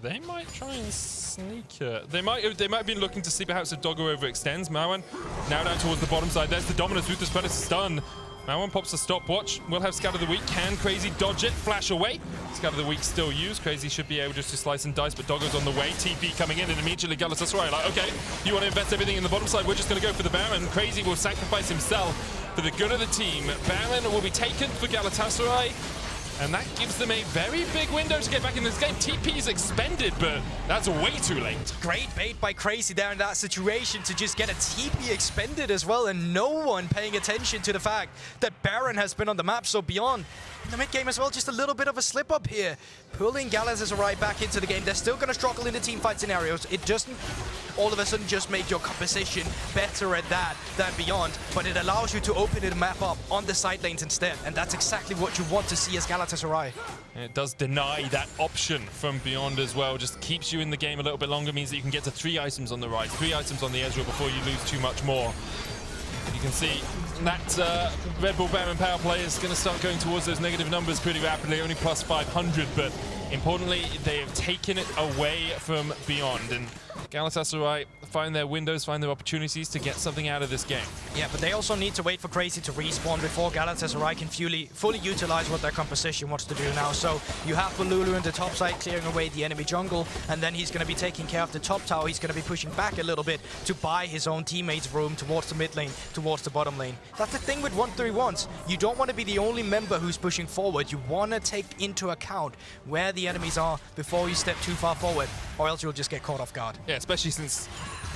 They might try and sneak her. They might have been looking to see perhaps if Doggo overextends. Marwan now down towards the bottom side. There's the Dominus with this Predator stun. Marwan pops a stopwatch. We'll have Scatter the Weak. Can Crazy dodge it? Flash away. Scatter the Weak still used. Crazy should be able just to slice and dice, but Doggo's on the way. TP coming in, and immediately Galatasaray like, okay, you want to invest everything in the bottom side? We're just going to go for the Baron. Crazy will sacrifice himself for the good of the team. Baron will be taken for Galatasaray. And that gives them a very big window to get back in this game. TP is expended, but that's way too late. Great bait by Crazy there in that situation to just get a TP expended as well, and no one paying attention to the fact that Baron has been on the map. So Beyond in the mid game as well, just a little bit of a slip up here, pulling Galatasaray back into the game. They're still going to struggle in the team fight scenarios. It doesn't all of a sudden just make your composition better at that than Beyond, but it allows you to open the map up on the side lanes instead, and that's exactly what you want to see as Galatasaray. And it does deny that option from Beyond as well. Just keeps you in the game a little bit longer, means that you can get to 3 items on the right, 3 items on the Ezreal before you lose too much more. You can see that Red Bull Baron power play is going to start going towards those negative numbers pretty rapidly, only plus 500, but importantly, they have taken it away from Beyond. And Galatasaray find their windows, find their opportunities to get something out of this game. Yeah, but they also need to wait for Crazy to respawn before Galatasaray can fully utilize what their composition wants to do now. So you have Bululu in the top side clearing away the enemy jungle, and then he's going to be taking care of the top tower. He's going to be pushing back a little bit to buy his own teammates room towards the mid lane, towards the bottom lane. That's the thing with 1-3-1s. You don't want to be the only member who's pushing forward. You want to take into account where the enemies are before you step too far forward, or else you'll just get caught off guard. Yeah, especially since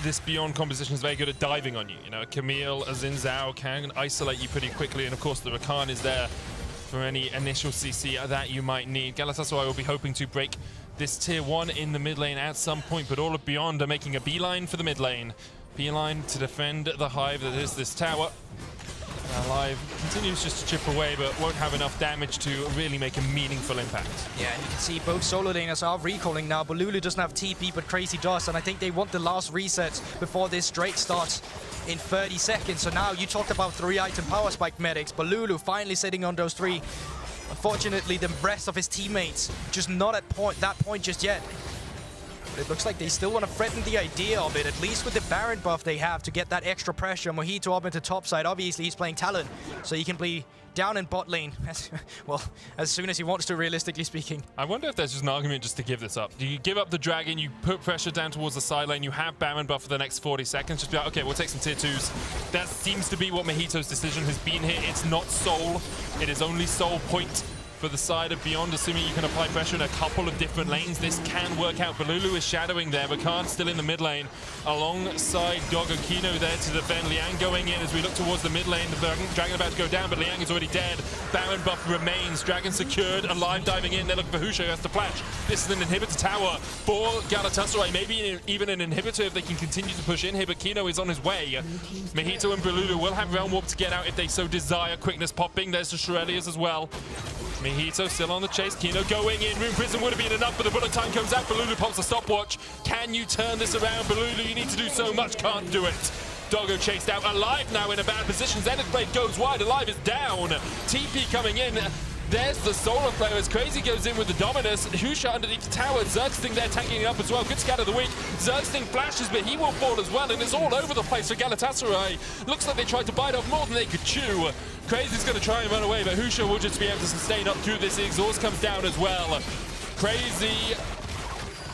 this Beyond composition is very good at diving on you. You know, Camille, a Xin Zhao can isolate you pretty quickly, and of course the Rakan is there for any initial CC that you might need. Galatasaray will be hoping to break this tier 1 in the mid lane at some point, but all of Beyond are making a beeline for the mid lane. Beeline to defend the hive that is this tower. Alive continues just to chip away, but won't have enough damage to really make a meaningful impact. Yeah, and you can see both solo laners are recalling now. Bululu doesn't have TP, but Crazy does, and I think they want the last resets before this Drake starts in 30 seconds. So now you talked about 3-item power spike medics. Bululu finally sitting on those 3. Unfortunately, the rest of his teammates just not at that point just yet. But it looks like they still want to threaten the idea of it, at least with the Baron buff they have to get that extra pressure. Mojito up into top side. Obviously, he's playing Talon, so he can be down in bot lane, well, as soon as he wants to, realistically speaking. I wonder if there's just an argument just to give this up. Do you give up the dragon, you put pressure down towards the side lane, you have Baron buff for the next 40 seconds, just be like, okay, we'll take some tier 2s. That seems to be what Mojito's decision has been here. It's not Soul, it is only Soul point for the side of Beyond, assuming you can apply pressure in a couple of different lanes. This can work out. Bululu is shadowing there. Rakan still in the mid lane alongside Doggo. Kino there to defend. Liang going in as we look towards the mid lane. The Dragon about to go down, but Liang is already dead. Baron buff remains. Dragon secured. Alive diving in. They're looking for Husha, who has to flash. This is an inhibitor tower for Galatasaray. Maybe even an inhibitor if they can continue to push in here, but Kino is on his way. Mojito and Bululu will have Realm Warp to get out if they so desire. Quickness popping. There's the Shurelias as well. Mojito still on the chase. Kino going in. Rune Prison would have been enough, but the bullet time comes out. Bululu pops a stopwatch. Can you turn this around? Bululu, you need to do so much. Can't do it. Doggo chased out. Alive now in a bad position. Zenith Blade goes wide. Alive is down. TP coming in. There's the Solar Flare as Crazy goes in with the Dominus. Husha underneath the tower. Zergsting there tanking up as well. Good scatter of the week. Zergsting flashes, but he will fall as well, and it's all over the place for Galatasaray. Looks like they tried to bite off more than they could chew. Crazy's going to try and run away, but Husha will just be able to sustain up through this. Exhaust comes down as well. Crazy.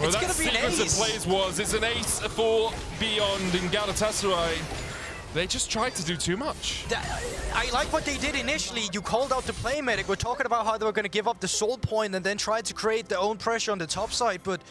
Well, that sequence of plays was. It's an ace for Beyond in Galatasaray. They just tried to do too much. I like what they did initially. You called out the play medic. We're talking about how they were going to give up the soul point and then try to create their own pressure on the top side, but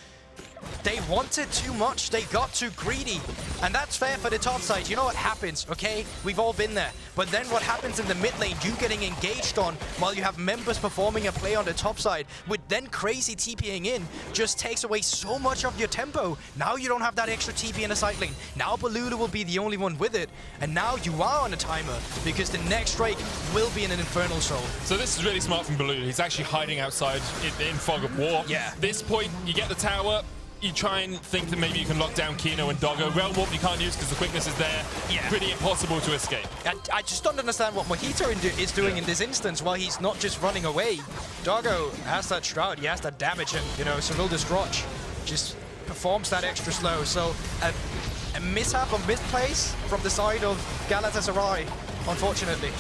they wanted too much. They got too greedy. And that's fair for the top side. You know what happens, okay? We've all been there. But then what happens in the mid lane, you getting engaged on while you have members performing a play on the top side, with then Crazy TPing in, just takes away so much of your tempo. Now you don't have that extra TP in the side lane. Now Bululu will be the only one with it. And now you are on a timer, because the next Drake will be in an Infernal Soul. So this is really smart from Bululu. He's actually hiding outside in Fog of War. Yeah. This point, you get the tower. You try and think that maybe you can lock down Kino and Doggo. Realm Warp you can't use because the quickness is there. Yeah. Pretty impossible to escape. I just don't understand what Mojito is doing in this instance while he's not just running away. Doggo has that Shroud, he has that damage, and, you know, Cyril Descroch just performs that extra slow. So a mishap or misplace from the side of Galatasaray, unfortunately.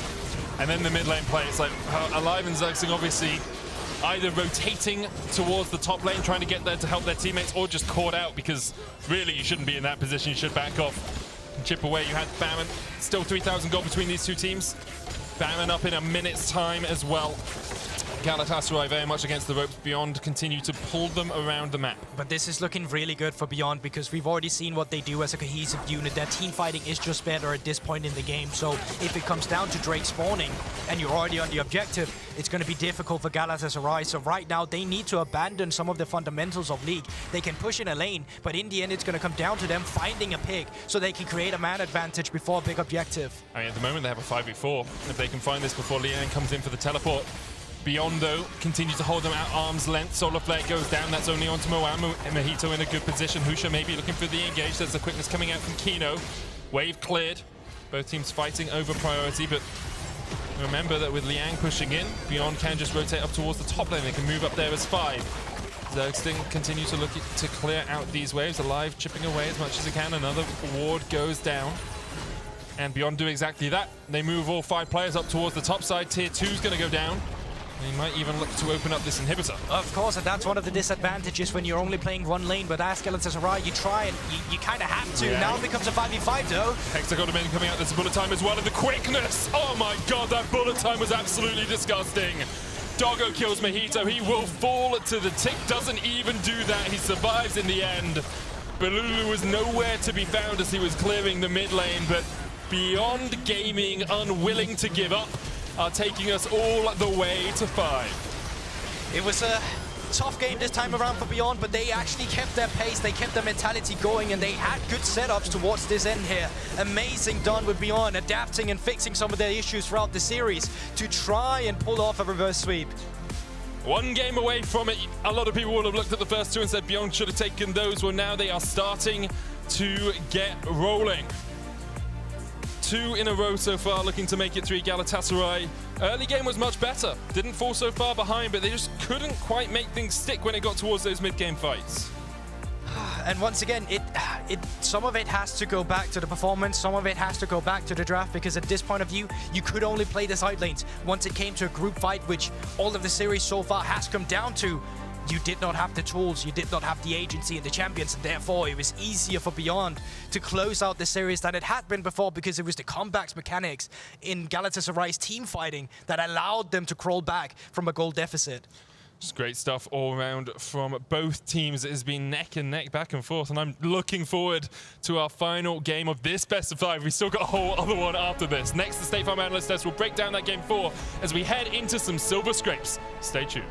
And then the mid lane play, it's like Alive and Zergsting obviously either rotating towards the top lane, trying to get there to help their teammates, or just caught out, because really you shouldn't be in that position. You should back off and chip away. You had Baron, still 3,000 gold between these two teams. Baron up in a minute's time as well. Galatasaray very much against the ropes. Beyond continue to pull them around the map. But this is looking really good for Beyond, because we've already seen what they do as a cohesive unit. Their team fighting is just better at this point in the game. So if it comes down to Drake spawning and you're already on the objective, it's going to be difficult for Galatasaray. So right now they need to abandon some of the fundamentals of League. They can push in a lane, but in the end it's going to come down to them finding a pick so they can create a man advantage before a big objective. I mean, at the moment they have a 5v4. If they can find this before Liang comes in for the teleport. Beyond, though, continue to hold them at arm's length. Solar Flare goes down. That's only onto Moamu. Mojito in a good position. Husha maybe looking for the engage. There's the quickness coming out from Kino. Wave cleared. Both teams fighting over priority, but remember that with Liang pushing in, Beyond can just rotate up towards the top lane. They can move up there as 5. Zergsting continue to look to clear out these waves. Alive chipping away as much as he can. Another ward goes down. And Beyond do exactly that. They move all 5 players up towards the top side. Tier 2 is going to go down. They might even look to open up this inhibitor. Of course, and that's one of the disadvantages when you're only playing one lane, but as Galatasaray, you try and you kind of have to. Yeah. Now it becomes a 5v5 though. Hexagon in coming out, there's a bullet time as well, and the quickness! Oh my god, that bullet time was absolutely disgusting. Doggo kills Mojito, he will fall to the tick, doesn't even do that, he survives in the end. Balulu was nowhere to be found as he was clearing the mid lane, but Beyond Gaming, unwilling to give up, are taking us all the way to 5. It was a tough game this time around for Beyond, but they actually kept their pace, they kept their mentality going, and they had good setups towards this end here. Amazing done with Beyond, adapting and fixing some of their issues throughout the series to try and pull off a reverse sweep. One game away from it. A lot of people would have looked at the first 2 and said Beyond should have taken those. Well, now they are starting to get rolling. 2 in a row so far, looking to make it 3. Galatasaray. Early game was much better. Didn't fall so far behind, but they just couldn't quite make things stick when it got towards those mid-game fights. And once again, some of it has to go back to the performance, some of it has to go back to the draft, because at this point of view, you could only play the side lanes. Once it came to a group fight, which all of the series so far has come down to, you did not have the tools, you did not have the agency and the champions, and therefore it was easier for Beyond to close out the series than it had been before, because it was the comebacks mechanics in Galatasaray's team fighting that allowed them to crawl back from a goal deficit. Just great stuff all around from both teams. It has been neck and neck, back and forth, and I'm looking forward to our final game of this best of 5. We've still got a whole other one after this. Next, the State Farm Analyst Test will break down that game 4 as we head into some silver scrapes. Stay tuned.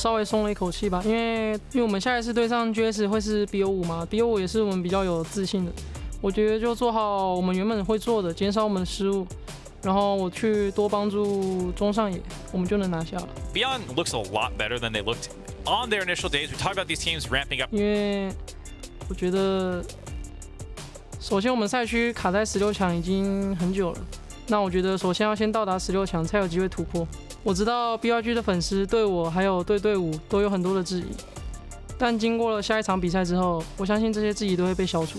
稍微松了一口气吧，因为我们下一次对上 GS 会是 BO5嘛，BO5也是我们比较有自信的。我觉得就做好我们原本会做的，减少我们的失误，然后我去多帮助中上野，我们就能拿下了。Beyond looks a lot better than they looked on their initial days. We talked about these teams ramping up. 因为我觉得，首先我们赛区卡在16强已经很久了，那我觉得首先要先到达16强才有机会突破。我知道 BYG 的粉丝对我还有对队伍都有很多的质疑，但经过了下一场比赛之后，我相信这些质疑都会被消除。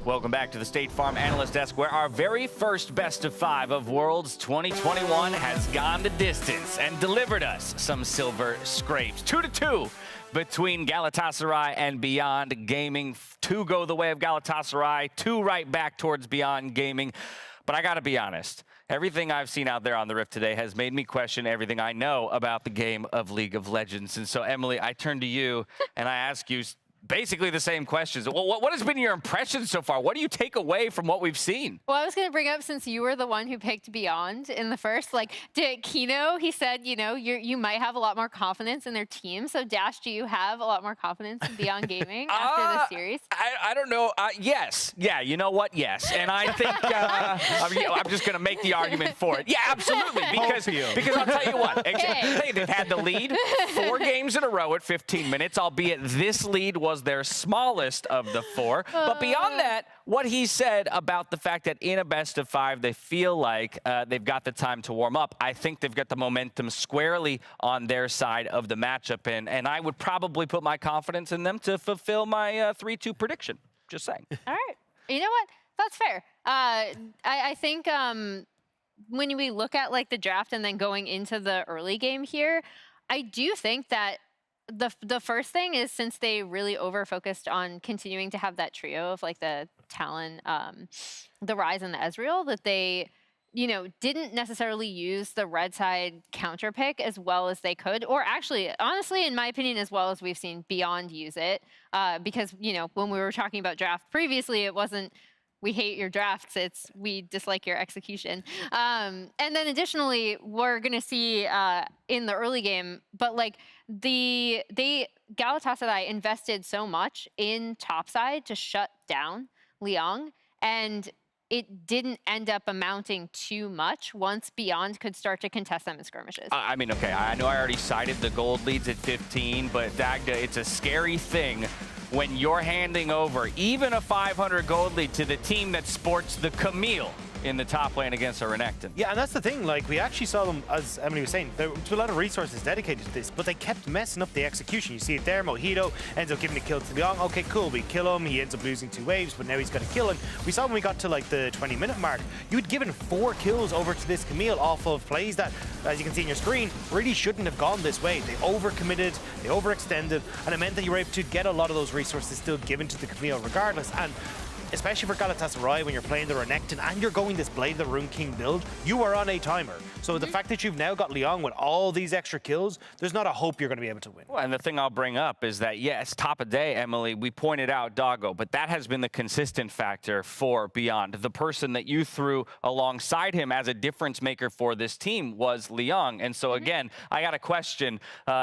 Welcome back to the State Farm Analyst Desk, where our very first Best of 5 of Worlds 2021 has gone the distance and delivered us some silver scrapes. 2-2 between Galatasaray and Beyond Gaming. 2 go the way of Galatasaray, 2 right back towards Beyond Gaming. But I gotta be honest, everything I've seen out there on the Rift today has made me question everything I know about the game of League of Legends. And so, Emily, I turn to you and I ask you basically the same questions. Well, what has been your impression so far? What do you take away from what we've seen? Well, I was going to bring up, since you were the one who picked Beyond in the first, like, did Kino, he said, you know, you might have a lot more confidence in their team. So, Dash, do you have a lot more confidence in Beyond Gaming after this series? I don't know. Yes. Yeah, you know what? Yes. And I think I'm just going to make the argument for it. Yeah, absolutely. Because I'll tell you what. Hey, they've had the lead 4 games in a row at 15 minutes, albeit this lead was their smallest of the 4. But beyond that, what he said about the fact that in a best of 5, they feel like they've got the time to warm up. I think they've got the momentum squarely on their side of the matchup. And I would probably put my confidence in them to fulfill my 3-2 prediction. Just saying. All right. You know what? That's fair. I think when we look at like the draft and then going into the early game here, I do think that the first thing is, since they really over-focused on continuing to have that trio of like the Talon, the Ryze, and the Ezreal, that they, you know, didn't necessarily use the red side counter pick as well as they could, or actually, honestly, in my opinion, as well as we've seen Beyond use it, because, you know, when we were talking about draft previously, it wasn't, we hate your drafts, it's we dislike your execution. And then additionally, we're gonna see in the early game, but like Galatasaray invested so much in topside to shut down Liang, and it didn't end up amounting too much once Beyond could start to contest them in skirmishes. I mean, okay, I know I already cited the gold leads at 15, but Dagda, it's a scary thing when you're handing over even a 500 gold lead to the team that sports the Camille in the top lane against a Renekton. Yeah, and that's the thing, like, we actually saw them, as Emily was saying, there was a lot of resources dedicated to this, but they kept messing up the execution. You see it there, Mojito ends up giving a kill to Liang. Okay, cool, we kill him, he ends up losing 2 waves, but now he's got to kill him. We saw when we got to, like, the 20-minute mark, you had given 4 kills over to this Camille off of plays that, as you can see on your screen, really shouldn't have gone this way. They overcommitted, they overextended, and it meant that you were able to get a lot of those resources still given to the Camille regardless. And especially for Galatasaray, when you're playing the Renekton and you're going this Blade the Rune King build, you are on a timer. So the fact that you've now got Liang with all these extra kills, there's not a hope you're going to be able to win. Well, and the thing I'll bring up is that, yes, top of day, Emily, we pointed out Doggo, but that has been the consistent factor for Beyond. The person that you threw alongside him as a difference maker for this team was Liang. And so, again, I got to question,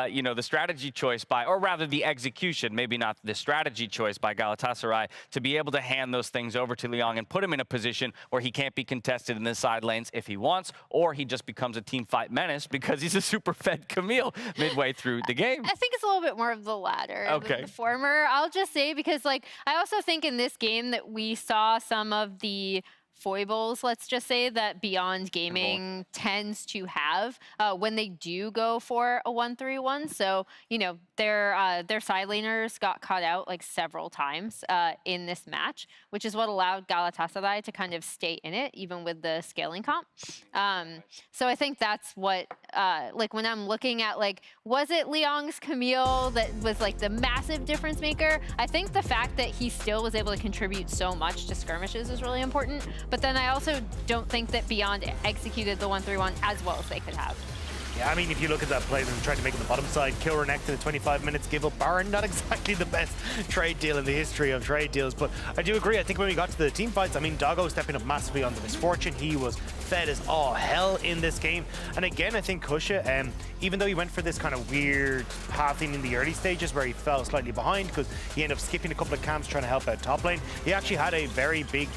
you know, the strategy choice by, or rather the execution, maybe not the strategy choice by Galatasaray, to be able to hand those things over to Liang and put him in a position where he can't be contested in the side lanes if he wants, or he just becomes a team fight menace because he's a super fed Camille midway through the game. I think it's a little bit more of the latter okay. than the former. I'll just say, because like I also think in this game that we saw some of the foibles, let's just say, that Beyond Gaming tends to have when they do go for a 1-3-1. So, you know, their side laners got caught out like several times in this match, which is what allowed Galatasaray to kind of stay in it, even with the scaling comp. So I think that's what, like when I'm looking at like, was it Liang's Camille that was like the massive difference maker? I think the fact that he still was able to contribute so much to skirmishes is really important. But then I also don't think that Beyond executed the 1-3-1 as well as they could have. Yeah, I mean, if you look at that play, them trying to make it the bottom side, kill Renekton at 25 minutes, give up Baron, not exactly the best trade deal in the history of trade deals. But I do agree, I think when we got to the team fights, I mean, Doggo stepping up massively on the Misfortune. He was fed as all hell in this game. And again, I think Kusha, even though he went for this kind of weird pathing in the early stages where he fell slightly behind because he ended up skipping a couple of camps trying to help out top lane, he actually had a very big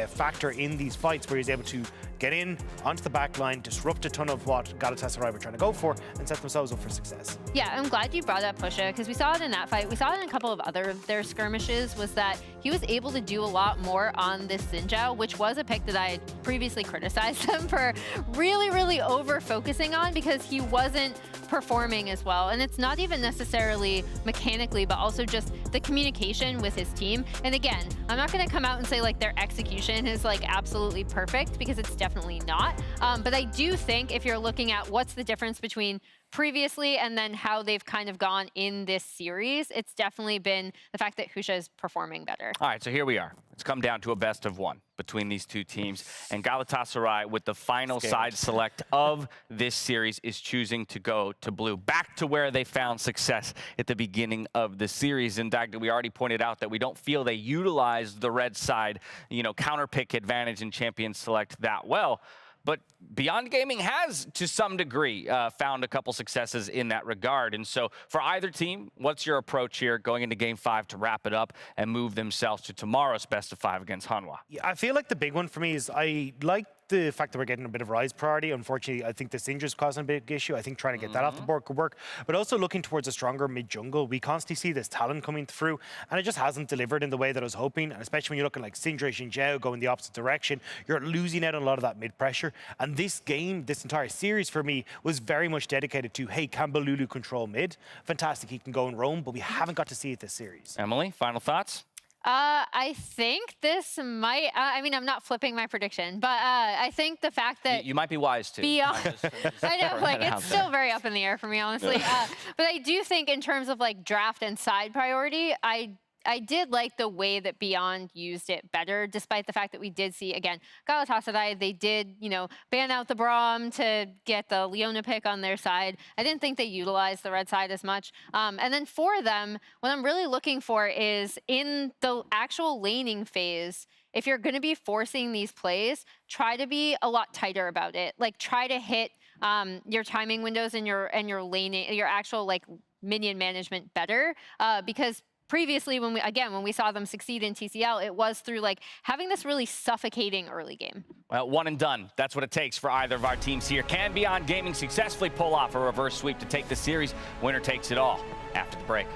factor in these fights where he's able to get in onto the back line, disrupt a ton of what Galatasaray were trying to go for, and set themselves up for success. Yeah, I'm glad you brought up Pusha, because we saw it in that fight. We saw it in a couple of other of their skirmishes, was that he was able to do a lot more on this Xin Zhao, which was a pick that I had previously criticized him for really over-focusing on, because he wasn't performing as well. And it's not even necessarily mechanically, but also just the communication with his team. And again, I'm not going to come out and say like their execution is like absolutely perfect, because it's definitely not. But I do think if you're looking at what's the difference between previously and then how they've kind of gone in this series, it's definitely been the fact that Husha is performing better. All right, so here we are. It's come down to a best of one between these two teams. And Galatasaray, with the final side select of this series, is choosing to go to blue, back to where they found success at the beginning of the series. In fact, we already pointed out that we don't feel they utilized the red side, counter pick advantage in Champions Select that well. But Beyond Gaming has, to some degree, found a couple successes in that regard. And so for either team, what's your approach here going into Game 5 to wrap it up and move themselves to tomorrow's best of 5 against Hanwha? Yeah, I feel like the big one for me is I like the fact that we're getting a bit of Rise priority. Unfortunately, I think the Syndra's causing a big issue. I think trying to get that off the board could work. But also looking towards a stronger mid-jungle. We constantly see this talent coming through, and it just hasn't delivered in the way that I was hoping. And especially when you're looking like Syndra, Xin Zhao going the opposite direction, you're losing out on a lot of that mid-pressure. And this game, this entire series for me, was very much dedicated to, hey, can Balulu control mid? Fantastic, he can go and roam, but we haven't got to see it this series. Emily, final thoughts? I think this might, I mean, I'm not flipping my prediction, but I think the fact that You might be wise to. Beyond, I know, like it's still very up in the air for me, honestly. But I do think in terms of like draft and side priority, I did like the way that Beyond used it better, despite the fact that we did see, again, Galatasaray, they did, ban out the Braum to get the Leona pick on their side. I didn't think they utilized the red side as much. And then for them, what I'm really looking for is in the actual laning phase, if you're going to be forcing these plays, try to be a lot tighter about it. Like try to hit your timing windows and your laning, your actual like minion management better, because previously, when we saw them succeed in TCL, it was through like having this really suffocating early game. Well, one and done. That's what it takes for either of our teams here. Can Beyond Gaming successfully pull off a reverse sweep to take the series? Winner takes it all after the break.